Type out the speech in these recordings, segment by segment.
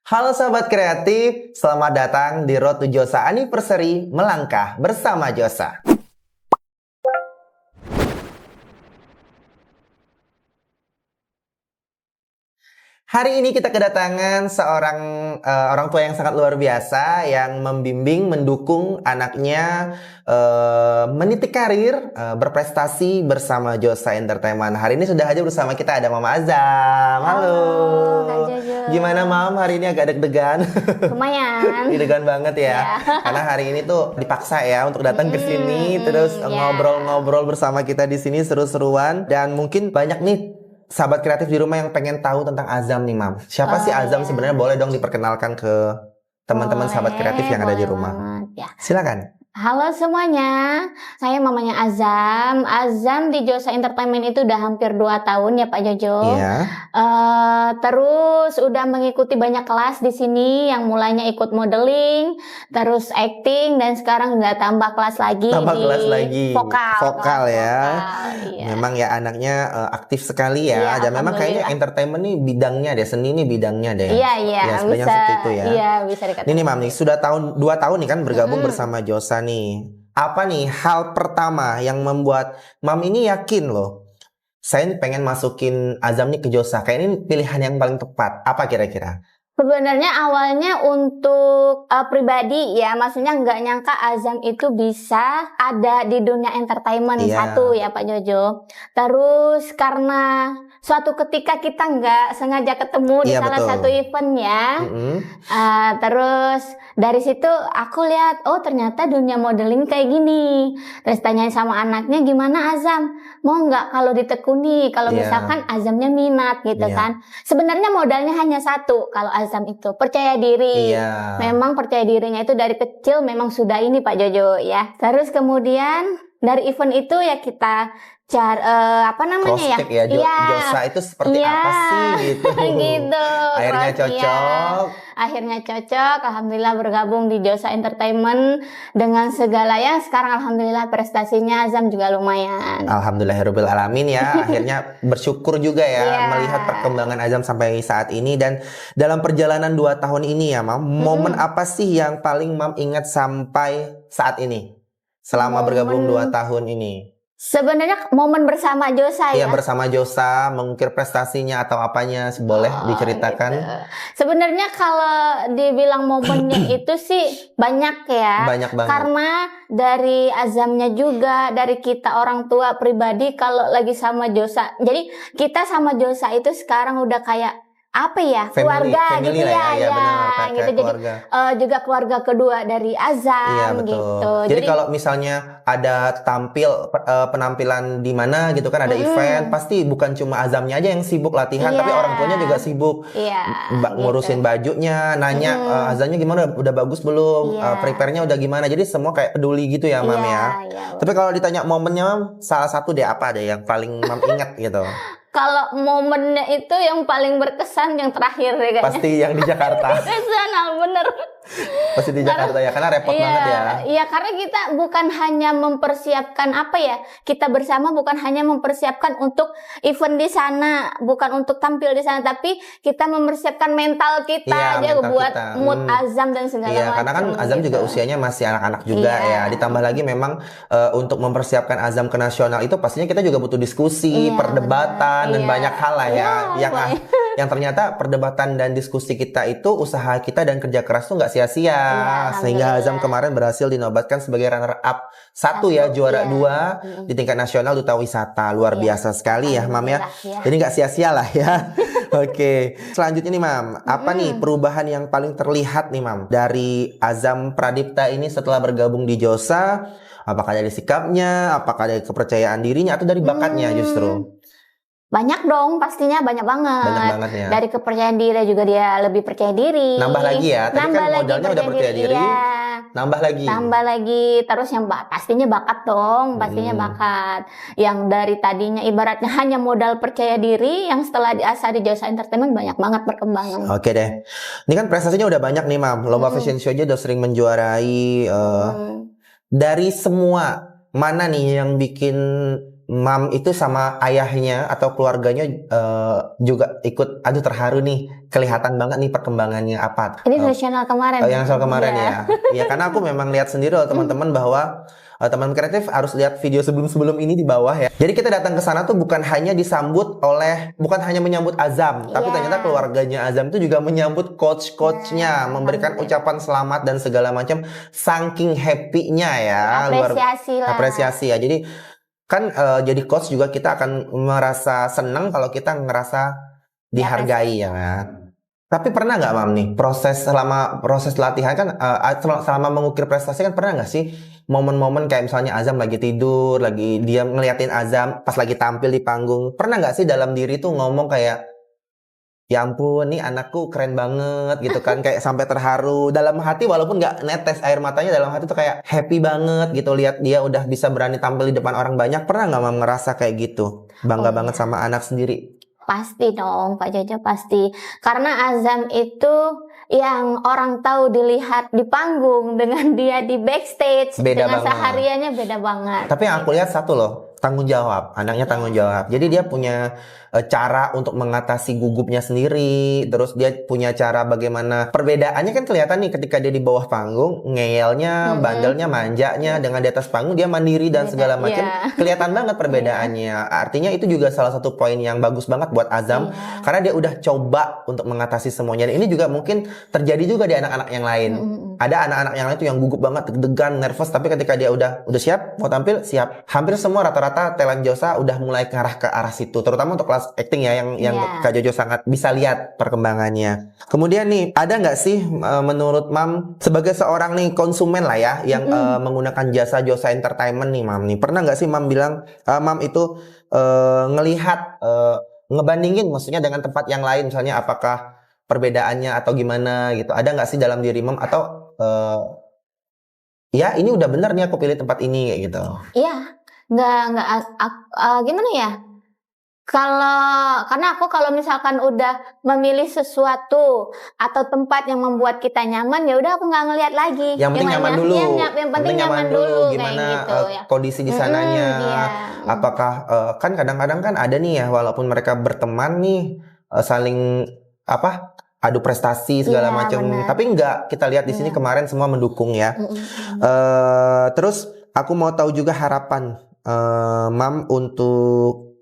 Halo sahabat kreatif, selamat datang di Road to Josa Anniversary Melangkah Bersama Josa. Hari ini kita kedatangan seorang orang tua yang sangat luar biasa yang membimbing, mendukung anaknya meniti karir, berprestasi bersama Josa Entertainment. Hari ini sudah hadir bersama kita ada Mama Azam. Halo. Kak Jojo. Gimana Mam? Hari ini agak deg-degan. Lumayan. Deg-degan banget ya. Karena hari ini tuh dipaksa ya untuk datang ke sini terus ngobrol-ngobrol bersama kita di sini seru-seruan dan mungkin banyak nih sahabat kreatif di rumah yang pengen tahu tentang Azam nih, Mam. Siapa sih Azam sebenarnya? Boleh dong diperkenalkan ke teman-teman sahabat kreatif yang ada di rumah. Ya. Silakan. Halo semuanya, saya mamanya Azam. Azam di Josa Entertainment itu udah hampir 2 tahun ya Pak Jojo. Iya. Terus udah mengikuti banyak kelas di sini, yang mulainya ikut modeling, terus acting, dan sekarang udah tambah kelas lagi Vokal ya. Iya. Memang ya anaknya aktif sekali ya. Iya, Dan memang kayaknya entertainment nih bidangnya deh, seni nih bidangnya deh. Iya, Ya, sebenarnya bisa. seperti itu ya. Iya, bisa dikatakan. Ini Mam nih, sudah 2 tahun nih kan bergabung bersama Josa nih. Apa nih hal pertama yang membuat Mam ini yakin loh, saya pengen masukin Azam nih ke Josa. Kayak ini pilihan yang paling tepat. Apa kira-kira? Sebenarnya awalnya untuk pribadi ya, maksudnya nggak nyangka Azam itu bisa ada di dunia entertainment. Satu ya Pak Jojo. Terus karena suatu ketika kita nggak sengaja ketemu di salah satu event ya. Terus dari situ aku lihat, oh ternyata dunia modeling kayak gini. Terus tanyain sama anaknya, gimana Azam? Mau nggak kalau ditekuni? Kalau misalkan Azamnya minat gitu kan. Sebenarnya modalnya hanya satu kalau Azam itu, percaya diri. Memang percaya dirinya itu dari kecil memang sudah ini Pak Jojo ya. Terus kemudian dari event itu ya kita apa namanya ya? Josa itu seperti apa sih gitu. Gitu. Akhirnya cocok. Akhirnya cocok, alhamdulillah bergabung di Josa Entertainment dengan segala yang sekarang alhamdulillah prestasinya Azam juga lumayan. Alhamdulillahirabbil alamin ya. Akhirnya bersyukur juga ya melihat perkembangan Azam sampai saat ini. Dan dalam perjalanan 2 tahun ini ya Mam, momen apa sih yang paling Mam ingat sampai saat ini? Selama bergabung 2 tahun ini. Sebenarnya momen bersama Josa ya. Iya, bersama Josa, mengukir prestasinya atau apanya, boleh diceritakan? Gitu. Sebenarnya kalau dibilang momennya itu sih banyak ya. Banyak banget. Karena dari Azamnya juga, dari kita orang tua pribadi kalau lagi sama Josa. Jadi kita sama Josa itu sekarang udah kayak apa ya, keluarga family gitu ya, benar, gitu. Jadi juga keluarga kedua dari Azam gitu. Jadi kalau misalnya ada penampilan di mana gitu kan, ada event, pasti bukan cuma Azamnya aja yang sibuk latihan, tapi orang tuanya juga sibuk ngurusin bajunya, nanya Azamnya gimana, udah bagus belum, prepare-nya udah gimana. Jadi semua kayak peduli gitu ya Mam ya. Tapi kalau ditanya momennya Mam, salah satu deh apa deh yang paling Mam ingat gitu? Kalau momennya itu yang paling berkesan yang terakhir ya kayaknya. Pasti yang di Jakarta. Berkesan, bener. Pasti di Jakarta ya, karena repot banget ya. Iya, karena kita bukan hanya mempersiapkan apa ya, kita bersama bukan hanya mempersiapkan untuk event di sana, bukan untuk tampil di sana, tapi kita mempersiapkan mental kita aja buat mood Azam dan segala macam. Karena kan Azam juga usianya masih anak-anak juga ya. Ditambah lagi memang untuk mempersiapkan Azam ke nasional itu pastinya kita juga butuh diskusi, perdebatan dan banyak hal lah ya. Yang ternyata perdebatan dan diskusi kita itu, usaha kita dan kerja keras tuh nggak sia-sia. Sehingga Azam kemarin berhasil dinobatkan sebagai runner up 1 ya, juara 2 di tingkat nasional Duta Wisata. Luar biasa sekali ya Mam ya. Jadi nggak sia-sia lah ya. Oke. Selanjutnya nih Mam, apa nih perubahan yang paling terlihat nih Mam dari Azam Pradipta ini setelah bergabung di Josa? Apakah dari sikapnya, apakah dari kepercayaan dirinya, atau dari bakatnya justru? Banyak dong, pastinya banyak banget. Banyak banget ya. Dari kepercayaan diri juga dia lebih percaya diri. Nambah lagi ya. Tadi kan modalnya udah percaya diri. Nambah lagi. Nambah lagi. Terus yang pastinya bakat dong, pastinya bakat. Yang dari tadinya ibaratnya hanya modal percaya diri, yang setelah diasah di Josa Entertainment banyak banget perkembangan. Oke deh. Ini kan prestasinya udah banyak nih Mam. Lomba fashion show aja udah sering menjuarai. Dari semua, mana nih yang bikin Mam itu sama ayahnya atau keluarganya juga ikut, aduh terharu nih, kelihatan banget nih perkembangannya apa. Ini nasional kemarin. Yang soal kemarin Iya. ya. Ya karena aku memang lihat sendiri loh teman-teman bahwa teman kreatif harus lihat video sebelum-sebelum ini di bawah ya. Jadi kita datang ke sana tuh bukan hanya menyambut Azam, tapi Iya. ternyata keluarganya Azam itu juga menyambut coach-coachnya, memberikan ucapan selamat dan segala macam, saking happy-nya ya. Apresiasi lah. Apresiasi ya. Jadi kan jadi coach juga kita akan merasa senang kalau kita ngerasa dihargai ya kan. Tapi pernah nggak Mam nih selama proses latihan kan selama mengukir prestasi kan pernah nggak sih momen-momen kayak misalnya Azam lagi tidur, lagi dia ngeliatin Azam pas lagi tampil di panggung, pernah nggak sih dalam diri tuh ngomong kayak ya ampun nih anakku keren banget gitu kan, kayak sampai terharu dalam hati walaupun nggak netes air matanya, dalam hati tuh kayak happy banget gitu lihat dia udah bisa berani tampil di depan orang banyak. Pernah nggak Mam ngerasa kayak gitu, bangga banget sama anak sendiri? Pasti dong Pak Jojo, pasti. Karena Azam itu yang orang tahu dilihat di panggung dengan dia di backstage Beda dengan banget. sehariannya beda banget. Tapi yang aku lihat satu loh, tanggung jawab. Anaknya tanggung jawab. Jadi dia punya cara untuk mengatasi gugupnya sendiri. Terus dia punya cara bagaimana. Perbedaannya kan kelihatan nih ketika dia di bawah panggung, ngeyelnya, bandelnya, manjanya. Dengan di atas panggung dia mandiri dan segala macam. Kelihatan banget perbedaannya. Artinya itu juga salah satu poin yang bagus banget buat Azam. Karena dia udah coba untuk mengatasi semuanya. Dan ini juga mungkin terjadi juga di anak-anak yang lain. Ada anak-anak yang lain tuh yang gugup banget, deg-degan, nervous. Tapi ketika dia udah siap, mau tampil, siap. Hampir semua rata-rata talent Josa udah mulai ke arah situ. Terutama untuk kelas acting ya, yang Kak Jojo sangat bisa lihat perkembangannya. Kemudian nih, ada nggak sih menurut Mam sebagai seorang nih konsumen lah ya, yang menggunakan jasa Josa Entertainment nih Mam nih, pernah nggak sih Mam bilang, Mam itu ngelihat, ngebandingin maksudnya dengan tempat yang lain, misalnya apakah perbedaannya atau gimana gitu, ada nggak sih dalam diri Mam, atau ya ini udah bener nih aku pilih tempat ini kayak gitu? Iya, gimana ya? Karena aku kalau misalkan udah memilih sesuatu atau tempat yang membuat kita nyaman, ya udah aku nggak ngelihat lagi. Yang penting nyaman dulu. Yang penting nyaman dulu. Gimana kayak gitu, ya. kondisi di sananya? Iya. Apakah kan kadang-kadang kan ada nih ya, walaupun mereka berteman nih saling adu prestasi segala macam. Tapi enggak, kita lihat di sini kemarin semua mendukung ya. Terus aku mau tahu juga harapan Mam untuk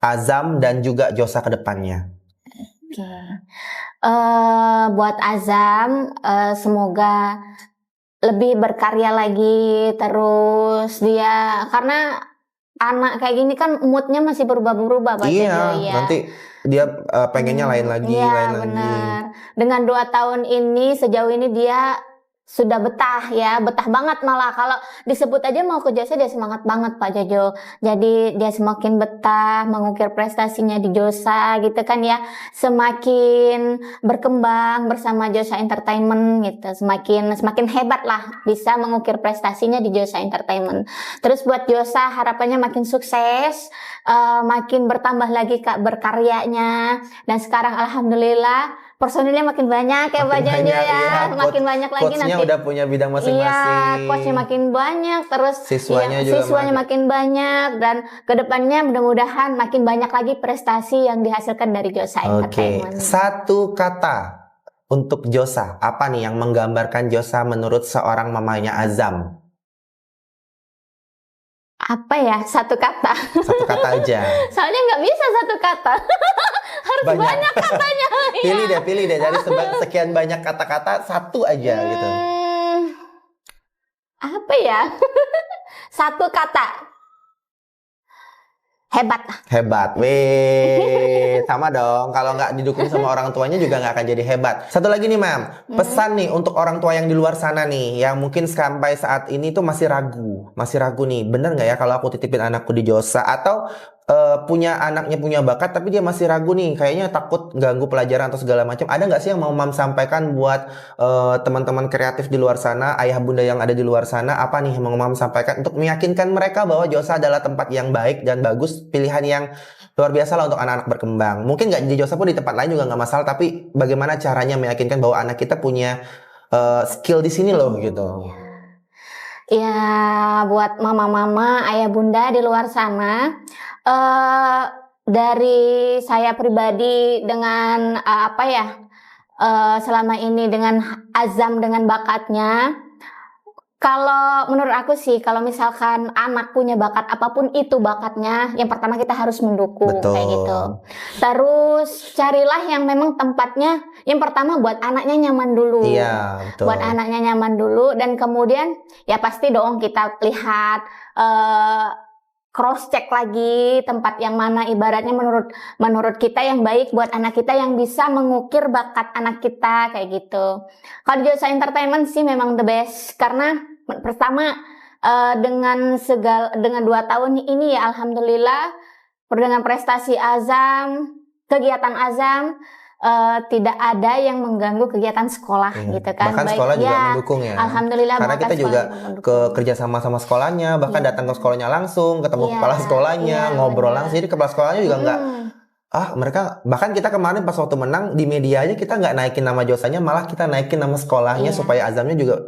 Azam dan juga Josa ke depannya. Buat Azam, semoga lebih berkarya lagi, terus dia, karena anak kayak gini kan moodnya masih berubah-berubah Pak Iya, Jojo, ya. nanti dia pengennya lain lagi, Iya, benar. Dengan 2 tahun ini, sejauh ini dia sudah betah ya, betah banget malah. Kalau disebut aja mau ke Josa, dia semangat banget Pak Jojo. Jadi dia semakin betah mengukir prestasinya di Josa gitu kan ya, semakin berkembang bersama Josa Entertainment gitu, semakin hebat lah bisa mengukir prestasinya di Josa Entertainment. Terus buat Josa harapannya makin sukses, makin bertambah lagi berkaryanya, dan sekarang alhamdulillah personilnya makin banyak ya Pak Jojo ya, iya, makin banyak lagi nanti. Coachnya udah punya bidang masing-masing. Iya, coachnya makin banyak, terus siswanya makin banyak, dan kedepannya mudah-mudahan makin banyak lagi prestasi yang dihasilkan dari Josa Entertainment. Satu kata untuk Josa, apa nih yang menggambarkan Josa menurut seorang mamanya Azam? Apa ya, satu kata? Satu kata aja. Soalnya nggak bisa satu kata. Harus banyak katanya. Pilih deh dari sekian banyak kata-kata satu aja gitu. Apa ya? Satu kata. Hebat. Weh, sama dong. Kalau nggak didukung sama orang tuanya juga nggak akan jadi hebat. Satu lagi nih Mam, pesan nih untuk orang tua yang di luar sana nih, yang mungkin sampai saat ini tuh masih ragu nih, bener nggak ya kalau aku titipin anakku di Josa, atau anaknya punya bakat tapi dia masih ragu nih, kayaknya takut ganggu pelajaran atau segala macam. Ada nggak sih yang mau Mam sampaikan buat teman-teman kreatif di luar sana, ayah bunda yang ada di luar sana? Apa nih yang mau Mam sampaikan untuk meyakinkan mereka bahwa Josa adalah tempat yang baik dan bagus, pilihan yang luar biasa lah untuk anak-anak berkembang. Mungkin nggak di Josa pun di tempat lain juga nggak masalah, tapi bagaimana caranya meyakinkan bahwa anak kita punya skill di sini loh gitu. Ya, buat mama-mama, ayah bunda di luar sana, dari saya pribadi dengan selama ini dengan azam dengan bakatnya. Kalau menurut aku sih, kalau misalkan anak punya bakat apapun itu bakatnya, yang pertama kita harus mendukung kayak gitu. Terus carilah yang memang tempatnya, yang pertama buat anaknya nyaman dulu. Iya, betul. Buat anaknya nyaman dulu, dan kemudian ya pasti dong kita lihat, cross check lagi tempat yang mana ibaratnya menurut kita yang baik buat anak kita, yang bisa mengukir bakat anak kita kayak gitu. Kalau di Josa Entertainment sih memang the best, karena pertama dengan 2 tahun ini ya alhamdulillah dengan prestasi Azam, kegiatan Azam, tidak ada yang mengganggu kegiatan sekolah gitu kan. Bahkan sekolah juga mendukung ya. Alhamdulillah. Karena kita juga kerja sama sekolahnya, bahkan datang ke sekolahnya langsung, ketemu kepala sekolahnya, ngobrol langsung. Jadi kepala sekolahnya juga mereka, bahkan kita kemarin pas waktu menang di media aja kita nggak naikin nama Josanya, malah kita naikin nama sekolahnya supaya Azamnya juga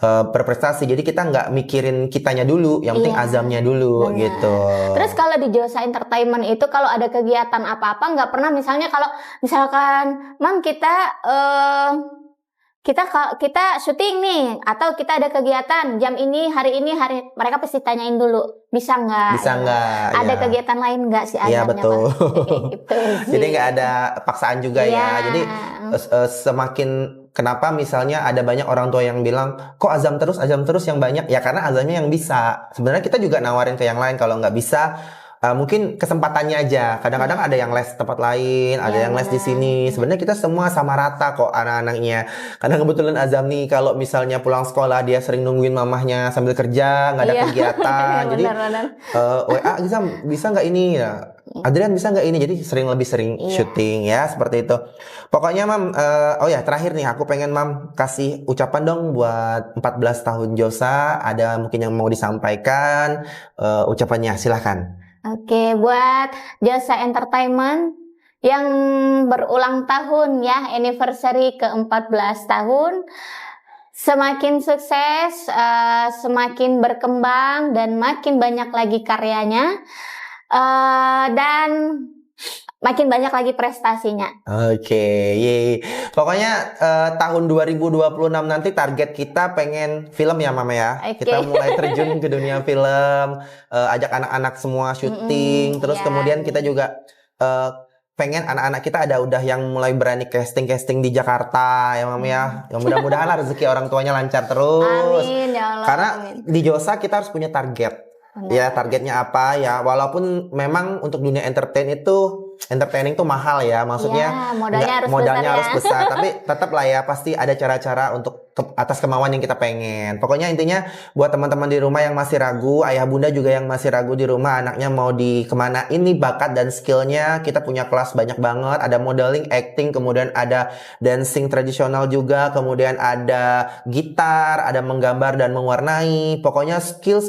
berprestasi. Jadi kita nggak mikirin kitanya dulu, yang penting Azamnya dulu gitu. Terus kalau di Josa Entertainment itu kalau ada kegiatan apa-apa nggak pernah misalnya kalau misalkan Mam kita syuting nih, atau kita ada kegiatan jam ini hari mereka pasti tanyain dulu bisa nggak ada kegiatan lain nggak sih Azamnya. Iya betul. Gitu Jadi nggak ada paksaan juga ya. Jadi semakin kenapa misalnya ada banyak orang tua yang bilang kok Azam terus yang banyak, ya karena Azamnya yang bisa. Sebenarnya kita juga nawarin ke yang lain kalau nggak bisa. Mungkin kesempatannya aja. Kadang-kadang ada yang les tempat lain, ada yang les di sini. Sebenarnya kita semua sama rata kok anak-anaknya. Karena kebetulan Azam nih kalau misalnya pulang sekolah dia sering nungguin mamahnya sambil kerja, nggak ada kegiatan. Jadi WA Azam bisa nggak ini ya? Adrian bisa nggak ini? Jadi lebih sering syuting ya seperti itu. Pokoknya Mam, terakhir nih aku pengen Mam kasih ucapan dong buat 14 tahun Josa. Ada mungkin yang mau disampaikan ucapannya, silahkan. Oke, buat Josa Entertainment yang berulang tahun ya, anniversary ke-14 tahun. Semakin sukses, semakin berkembang, dan makin banyak lagi karyanya, dan makin banyak lagi prestasinya. Oke, pokoknya tahun 2026 nanti target kita pengen film ya Mama ya. Kita mulai terjun ke dunia film, ajak anak-anak semua syuting, terus kemudian kita juga pengen anak-anak kita udah yang mulai berani casting di Jakarta ya Mama ya. Yang mudah-mudahan rezeki orang tuanya lancar terus. Amin ya Allah. Karena di Josa kita harus punya target. Ya targetnya apa ya, walaupun memang untuk dunia entertaining tuh mahal ya, maksudnya modalnya harus besar, tapi tetap lah ya pasti ada cara-cara untuk atas kemauan yang kita pengen. Pokoknya intinya buat teman-teman di rumah yang masih ragu, ayah bunda juga yang masih ragu di rumah anaknya mau kemana ini bakat dan skillnya, kita punya kelas banyak banget, ada modeling, acting, kemudian ada dancing tradisional juga, kemudian ada gitar, ada menggambar dan mewarnai, pokoknya skill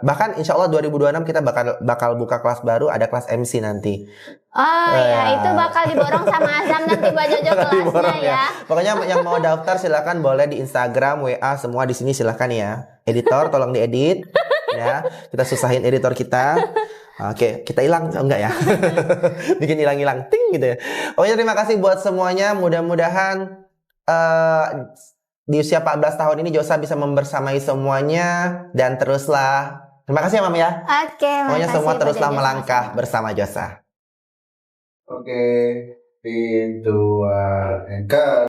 bahkan insya Allah 2026 kita bakal buka kelas baru, ada kelas MC nanti. Itu bakal diborong sama Azam nanti Mbak Jojo kelasnya ya. Pokoknya yang mau daftar silakan boleh di Instagram, WA, semua di sini silakan ya. Editor tolong diedit ya. Kita susahin editor kita. Oke, kita hilang enggak ya? Bikin hilang-hilang ting gitu ya. Pokoknya terima kasih buat semuanya. Mudah-mudahan di usia 14 tahun ini Josa bisa membersamai semuanya, dan teruslah. Terima kasih ya Mam ya. Oke, pokoknya semua teruslah melangkah bersama Josa. Oke, 3, 2, 1,